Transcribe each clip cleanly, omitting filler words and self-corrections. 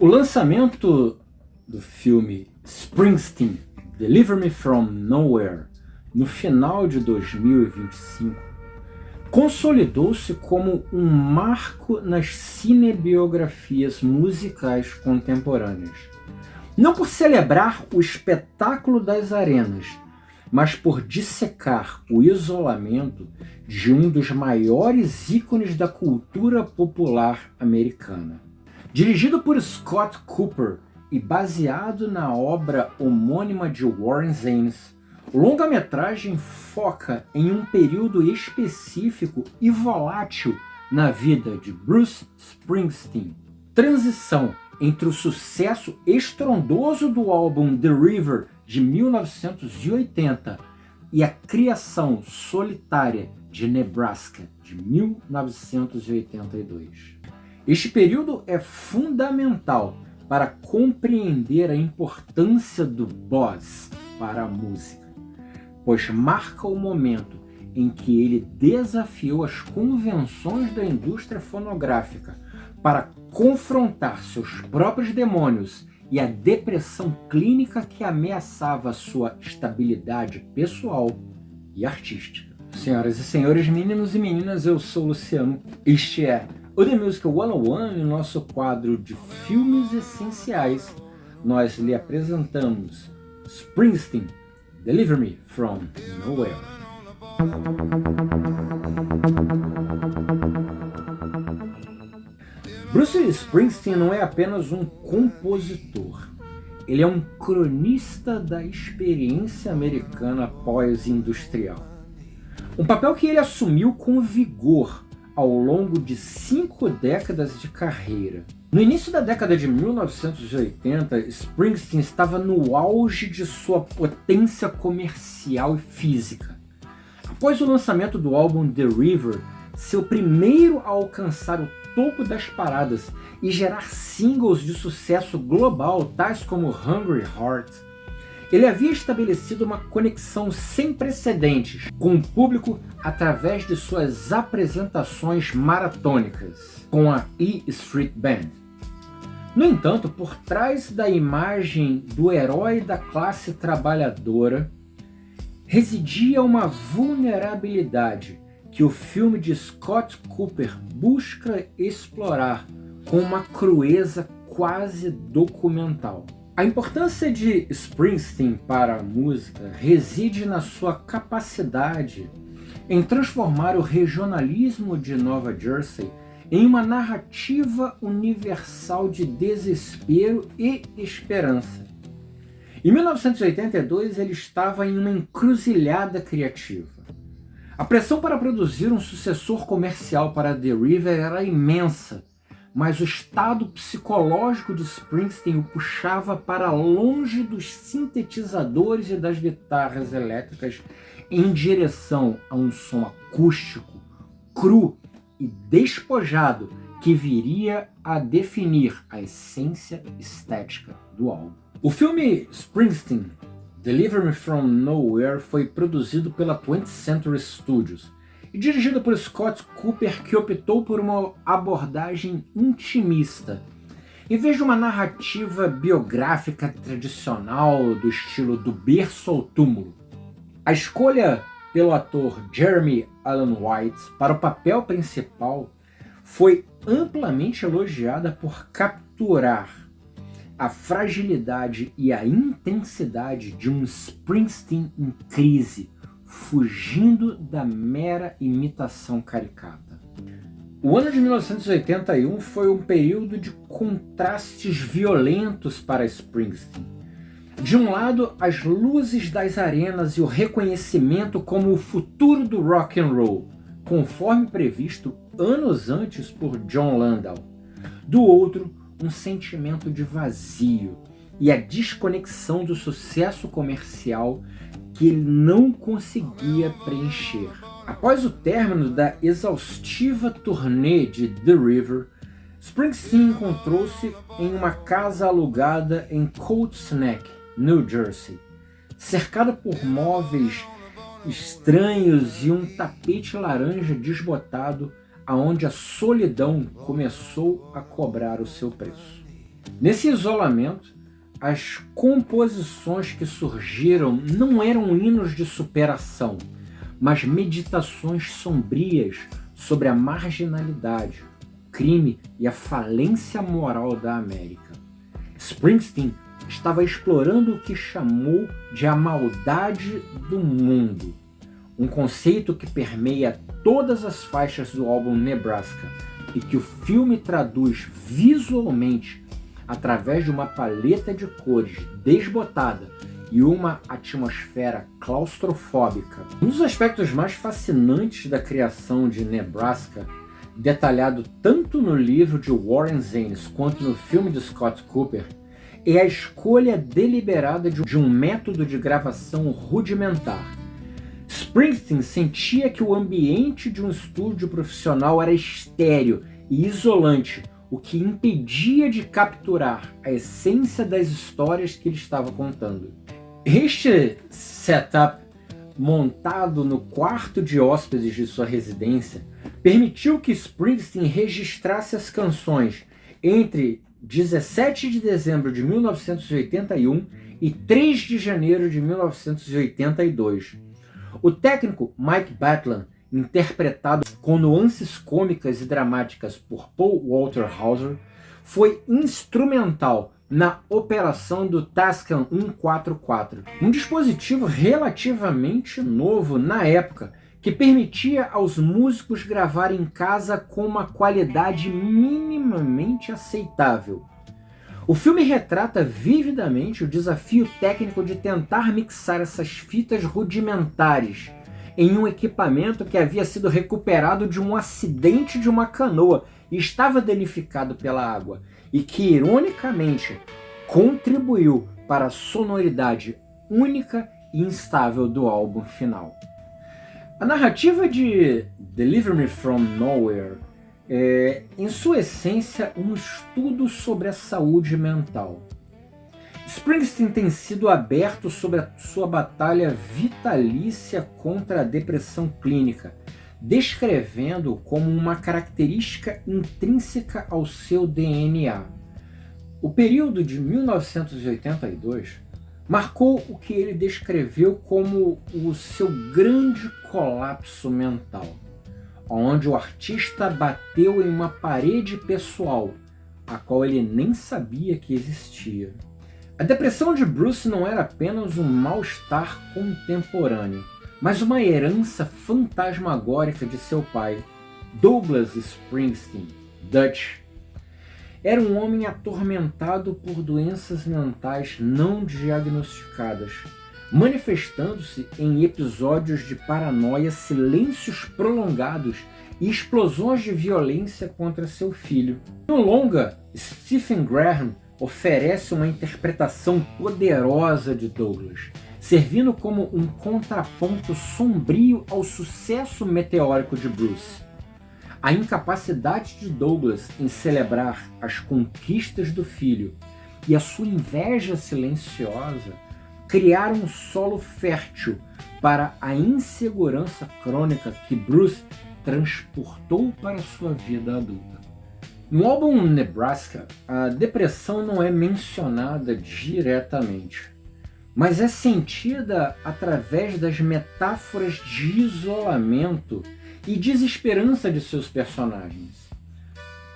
O lançamento do filme Springsteen, Deliver Me From Nowhere, no final de 2025, consolidou-se como um marco nas cinebiografias musicais contemporâneas. Não por celebrar o espetáculo das arenas, mas por dissecar o isolamento de um dos maiores ícones da cultura popular americana. Dirigido por Scott Cooper e baseado na obra homônima de Warren Zanes, o longa-metragem foca em um período específico e volátil na vida de Bruce Springsteen. Transição entre o sucesso estrondoso do álbum The River de 1980 e a criação solitária de Nebraska de 1982. Este período é fundamental para compreender a importância do Boz para a música, pois marca o momento em que ele desafiou as convenções da indústria fonográfica para confrontar seus próprios demônios e a depressão clínica que ameaçava sua estabilidade pessoal e artística. Senhoras e senhores, meninos e meninas, eu sou o Luciano. Este é o The Musical 101, no nosso quadro de filmes essenciais. Nós lhe apresentamos Springsteen, Deliver Me From Nowhere. Bruce Springsteen não é apenas um compositor. Ele é um cronista da experiência americana pós-industrial. Um papel que ele assumiu com vigor ao longo de 5 décadas de carreira. No início da década de 1980, Springsteen estava no auge de sua potência comercial e física. Após o lançamento do álbum The River, seu primeiro a alcançar o topo das paradas e gerar singles de sucesso global, tais como Hungry Heart, ele havia estabelecido uma conexão sem precedentes com o público através de suas apresentações maratônicas com a E Street Band. No entanto, por trás da imagem do herói da classe trabalhadora, residia uma vulnerabilidade que o filme de Scott Cooper busca explorar com uma crueza quase documental. A importância de Springsteen para a música reside na sua capacidade em transformar o regionalismo de Nova Jersey em uma narrativa universal de desespero e esperança. Em 1982, ele estava em uma encruzilhada criativa. A pressão para produzir um sucessor comercial para The River era imensa, mas o estado psicológico de Springsteen o puxava para longe dos sintetizadores e das guitarras elétricas em direção a um som acústico, cru e despojado que viria a definir a essência estética do álbum. O filme Springsteen, Deliver Me From Nowhere, foi produzido pela 20th Century Studios e dirigido por Scott Cooper, que optou por uma abordagem intimista, em vez de uma narrativa biográfica tradicional do estilo do berço ao túmulo. A escolha pelo ator Jeremy Allen White para o papel principal foi amplamente elogiada por capturar a fragilidade e a intensidade de um Springsteen em crise, fugindo da mera imitação caricata. O ano de 1981 foi um período de contrastes violentos para Springsteen. De um lado, as luzes das arenas e o reconhecimento como o futuro do rock and roll, conforme previsto anos antes por Jon Landau. Do outro, um sentimento de vazio e a desconexão do sucesso comercial que ele não conseguia preencher. Após o término da exaustiva turnê de The River, Springsteen encontrou-se em uma casa alugada em Colts Neck, New Jersey, cercado por móveis estranhos e um tapete laranja desbotado, aonde a solidão começou a cobrar o seu preço. Nesse isolamento, as composições que surgiram não eram hinos de superação, mas meditações sombrias sobre a marginalidade, o crime e a falência moral da América. Springsteen estava explorando o que chamou de a maldade do mundo, um conceito que permeia todas as faixas do álbum Nebraska e que o filme traduz visualmente através de uma paleta de cores desbotada e uma atmosfera claustrofóbica. Um dos aspectos mais fascinantes da criação de Nebraska, detalhado tanto no livro de Warren Zanes quanto no filme de Scott Cooper, é a escolha deliberada de um método de gravação rudimentar. Springsteen sentia que o ambiente de um estúdio profissional era estéril e isolante, o que impedia de capturar a essência das histórias que ele estava contando. Este setup, montado no quarto de hóspedes de sua residência, permitiu que Springsteen registrasse as canções entre 17 de dezembro de 1981 e 3 de janeiro de 1982. O técnico Mike Batlan, interpretado com nuances cômicas e dramáticas por Paul Walter Hauser, foi instrumental na operação do Tascam 144, um dispositivo relativamente novo na época, que permitia aos músicos gravar em casa com uma qualidade minimamente aceitável. O filme retrata vividamente o desafio técnico de tentar mixar essas fitas rudimentares em um equipamento que havia sido recuperado de um acidente de uma canoa e estava danificado pela água, e que, ironicamente, contribuiu para a sonoridade única e instável do álbum final. A narrativa de Deliver Me From Nowhere é, em sua essência, um estudo sobre a saúde mental. Springsteen tem sido aberto sobre a sua batalha vitalícia contra a depressão clínica, descrevendo como uma característica intrínseca ao seu DNA. O período de 1982 marcou o que ele descreveu como o seu grande colapso mental, onde o artista bateu em uma parede pessoal, a qual ele nem sabia que existia. A depressão de Bruce não era apenas um mal-estar contemporâneo, mas uma herança fantasmagórica de seu pai, Douglas Springsteen, Dutch. Era um homem atormentado por doenças mentais não diagnosticadas, manifestando-se em episódios de paranoia, silêncios prolongados e explosões de violência contra seu filho. No longa, Stephen Graham oferece uma interpretação poderosa de Douglas, servindo como um contraponto sombrio ao sucesso meteórico de Bruce. A incapacidade de Douglas em celebrar as conquistas do filho e a sua inveja silenciosa criaram um solo fértil para a insegurança crônica que Bruce transportou para sua vida adulta. No álbum Nebraska, a depressão não é mencionada diretamente, mas é sentida através das metáforas de isolamento e desesperança de seus personagens.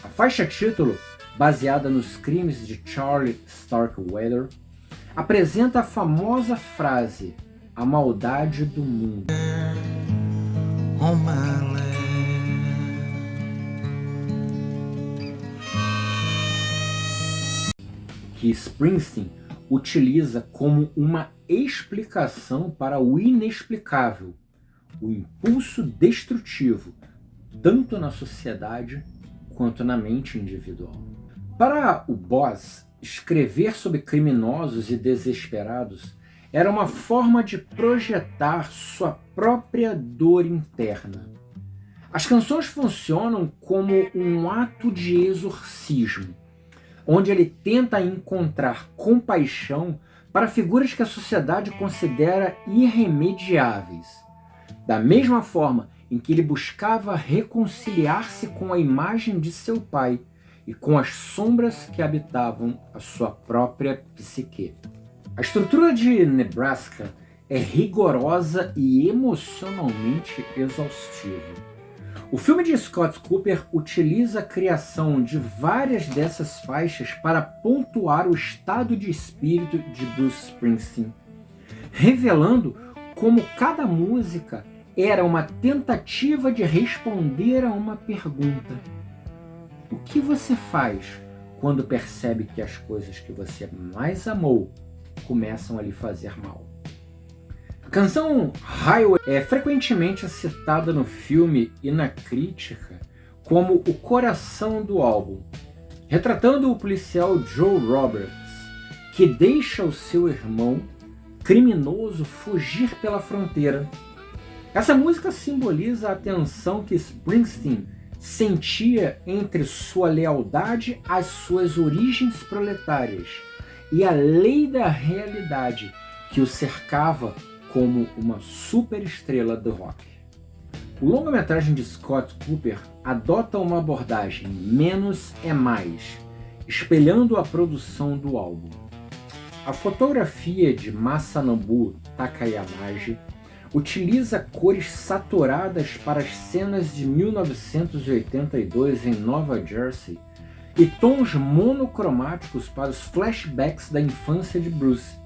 A faixa título, baseada nos crimes de Charlie Starkweather, apresenta a famosa frase "a maldade do mundo", que Springsteen utiliza como uma explicação para o inexplicável, o impulso destrutivo, tanto na sociedade quanto na mente individual. Para o Boz, escrever sobre criminosos e desesperados era uma forma de projetar sua própria dor interna. As canções funcionam como um ato de exorcismo, onde ele tenta encontrar compaixão para figuras que a sociedade considera irremediáveis. Da mesma forma em que ele buscava reconciliar-se com a imagem de seu pai e com as sombras que habitavam a sua própria psique. A estrutura de Nebraska é rigorosa e emocionalmente exaustiva. O filme de Scott Cooper utiliza a criação de várias dessas faixas para pontuar o estado de espírito de Bruce Springsteen, revelando como cada música era uma tentativa de responder a uma pergunta. O que você faz quando percebe que as coisas que você mais amou começam a lhe fazer mal? A canção Highway é frequentemente citada no filme e na crítica como o coração do álbum, retratando o policial Joe Roberts, que deixa o seu irmão criminoso fugir pela fronteira. Essa música simboliza a tensão que Springsteen sentia entre sua lealdade às suas origens proletárias e a lei da realidade que o cercava como uma superestrela do rock. O longa-metragem de Scott Cooper adota uma abordagem menos é mais, espelhando a produção do álbum. A fotografia de Masanobu Takayamaji utiliza cores saturadas para as cenas de 1982 em Nova Jersey e tons monocromáticos para os flashbacks da infância de Bruce,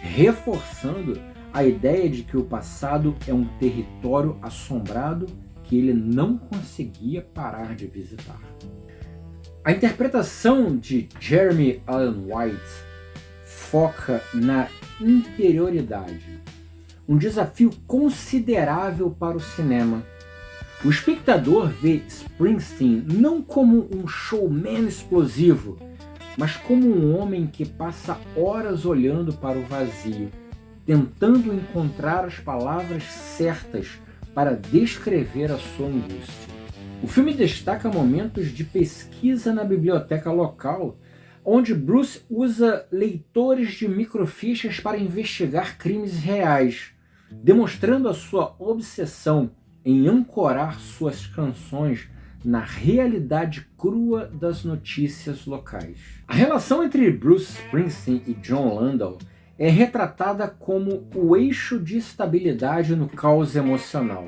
reforçando a ideia de que o passado é um território assombrado que ele não conseguia parar de visitar. A interpretação de Jeremy Allen White foca na interioridade, um desafio considerável para o cinema. O espectador vê Springsteen não como um showman explosivo, mas como um homem que passa horas olhando para o vazio, tentando encontrar as palavras certas para descrever a sua angústia. O filme destaca momentos de pesquisa na biblioteca local, onde Bruce usa leitores de microfichas para investigar crimes reais, demonstrando a sua obsessão em ancorar suas canções na realidade crua das notícias locais. A relação entre Bruce Springsteen e Jon Landau é retratada como o eixo de estabilidade no caos emocional.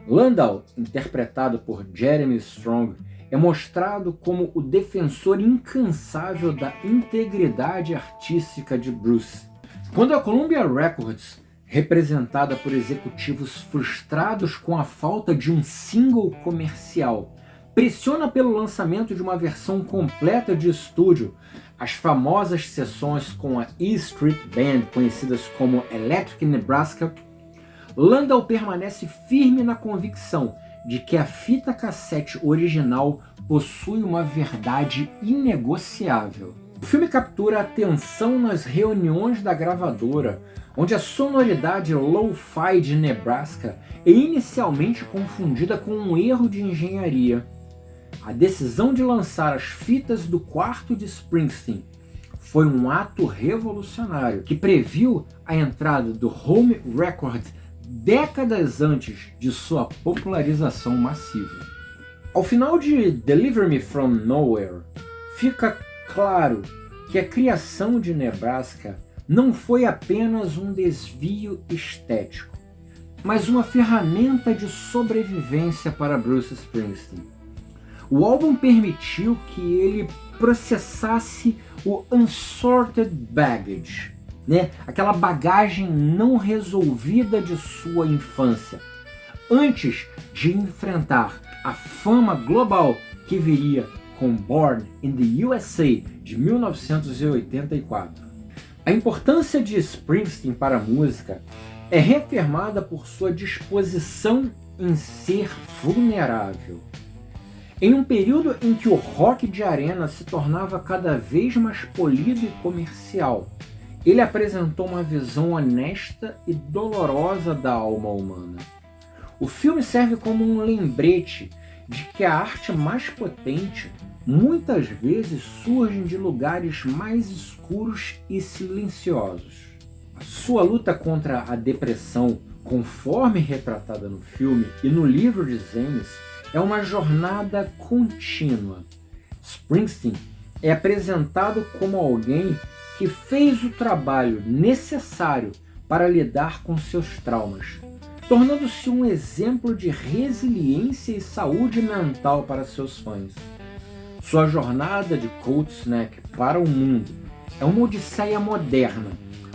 Landau, interpretado por Jeremy Strong, é mostrado como o defensor incansável da integridade artística de Bruce. Quando a Columbia Records, representada por executivos frustrados com a falta de um single comercial, pressiona pelo lançamento de uma versão completa de estúdio, as famosas sessões com a E Street Band, conhecidas como Electric Nebraska, Landau permanece firme na convicção de que a fita cassete original possui uma verdade inegociável. O filme captura a tensão nas reuniões da gravadora, onde a sonoridade lo-fi de Nebraska é inicialmente confundida com um erro de engenharia. A decisão de lançar as fitas do quarto de Springsteen foi um ato revolucionário que previu a entrada do home record décadas antes de sua popularização massiva. Ao final de Deliver Me From Nowhere, fica claro que a criação de Nebraska não foi apenas um desvio estético, mas uma ferramenta de sobrevivência para Bruce Springsteen. O álbum permitiu que ele processasse o unsorted baggage, aquela bagagem não resolvida de sua infância, antes de enfrentar a fama global que viria com Born in the USA de 1984. A importância de Springsteen para a música é reafirmada por sua disposição em ser vulnerável. Em um período em que o rock de arena se tornava cada vez mais polido e comercial, ele apresentou uma visão honesta e dolorosa da alma humana. O filme serve como um lembrete de que a arte mais potente muitas vezes surge de lugares mais escuros e silenciosos. A sua luta contra a depressão, conforme retratada no filme e no livro de Zemes, é uma jornada contínua, Springsteen é apresentado como alguém que fez o trabalho necessário para lidar com seus traumas, tornando-se um exemplo de resiliência e saúde mental para seus fãs. Sua jornada de Cold Snack para o mundo é uma odisseia moderna,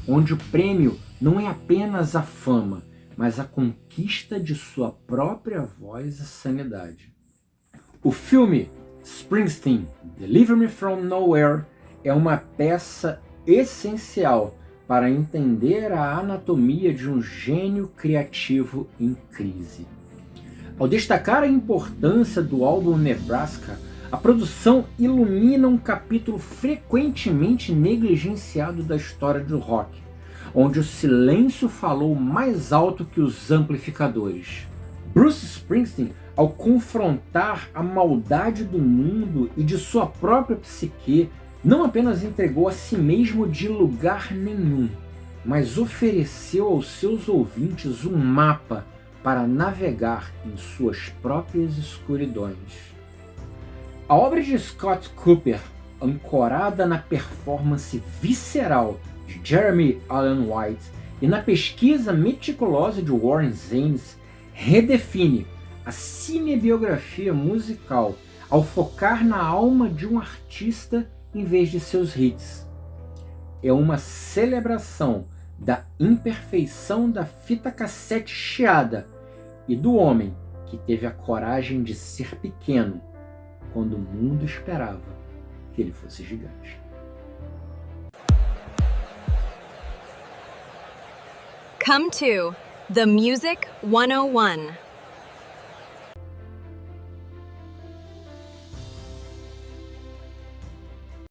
onde o prêmio não é apenas a fama, mas a conquista de sua própria voz e sanidade. O filme Springsteen, Deliver Me From Nowhere, é uma peça essencial para entender a anatomia de um gênio criativo em crise. Ao destacar a importância do álbum Nebraska, a produção ilumina um capítulo frequentemente negligenciado da história do rock, onde o silêncio falou mais alto que os amplificadores. Bruce Springsteen, ao confrontar a maldade do mundo e de sua própria psique, não apenas entregou a si mesmo de lugar nenhum, mas ofereceu aos seus ouvintes um mapa para navegar em suas próprias escuridões. A obra de Scott Cooper, ancorada na performance visceral de Jeremy Allen White e na pesquisa meticulosa de Warren Zanes, redefine a cinebiografia musical ao focar na alma de um artista em vez de seus hits. É uma celebração da imperfeição da fita cassete chiada e do homem que teve a coragem de ser pequeno quando o mundo esperava que ele fosse gigante. Come to The Music 101.